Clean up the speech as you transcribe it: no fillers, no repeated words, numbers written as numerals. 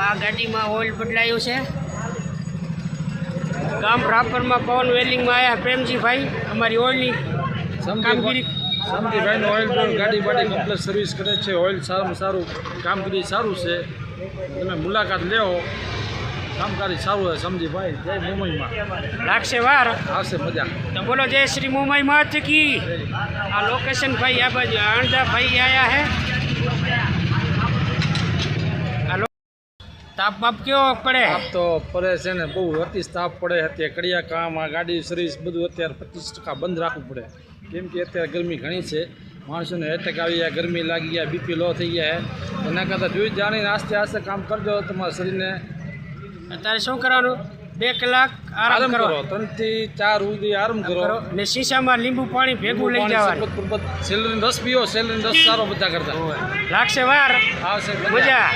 આ ગાડીમાં ઓઇલ બદલાયું છે. ગામ રાપરમાં પવન વેલિંગમાં આવ્યા પ્રેમજીભાઈ અમારી ઓઇલની કામગીરી. સમજીભાઈનું ઓઇલ ગાડી બાડી કમ્પ્લેટ સર્વિસ કરે છે. ઓઇલ સારામાં સારું કામગીરી સારું છે. તમે મુલાકાત લેવો, કામકારી સારું છે સમજીભાઈ. જય મુંબઈમાં લાગશે વાર આવશે મજા. તો બોલો જય શ્રી મુંબઈ માત કી. આ લોકેશન ભાઈ આ બાજુ અણધા ભાઈ આયા હે. તાપ બાપ કેવો પડે? તાપ તો પડે છે ને, બહુ અતિ તાપ પડે. અત્યારે કડિયા કામ, આ ગાડી સર્વિસ બધું અત્યારે 25% બંધ રાખવું પડે. કેમ કે અત્યારે ગરમી ઘણી છે, માણસોને એટેક આવી ગયા, ગરમી લાગી ગયા, બીપી લો થઈ ગયા છે. એના કરતાં જોઈ જાણીને આસ્તે આસ્તે કામ કરજો. તમારા શરીરને અત્યારે શું કરવાનું? 2 કલાક આરામ કરો, 3 થી 4 સુધી આરામ કરો. ને શીશામાં લીંબુ પાણી ભેગું લઈ જવાનું. સેલરીનો રસ પીવો, સેલરીનો રસ સારો બધા કરતા. લાગશે વાર આવશે મજા.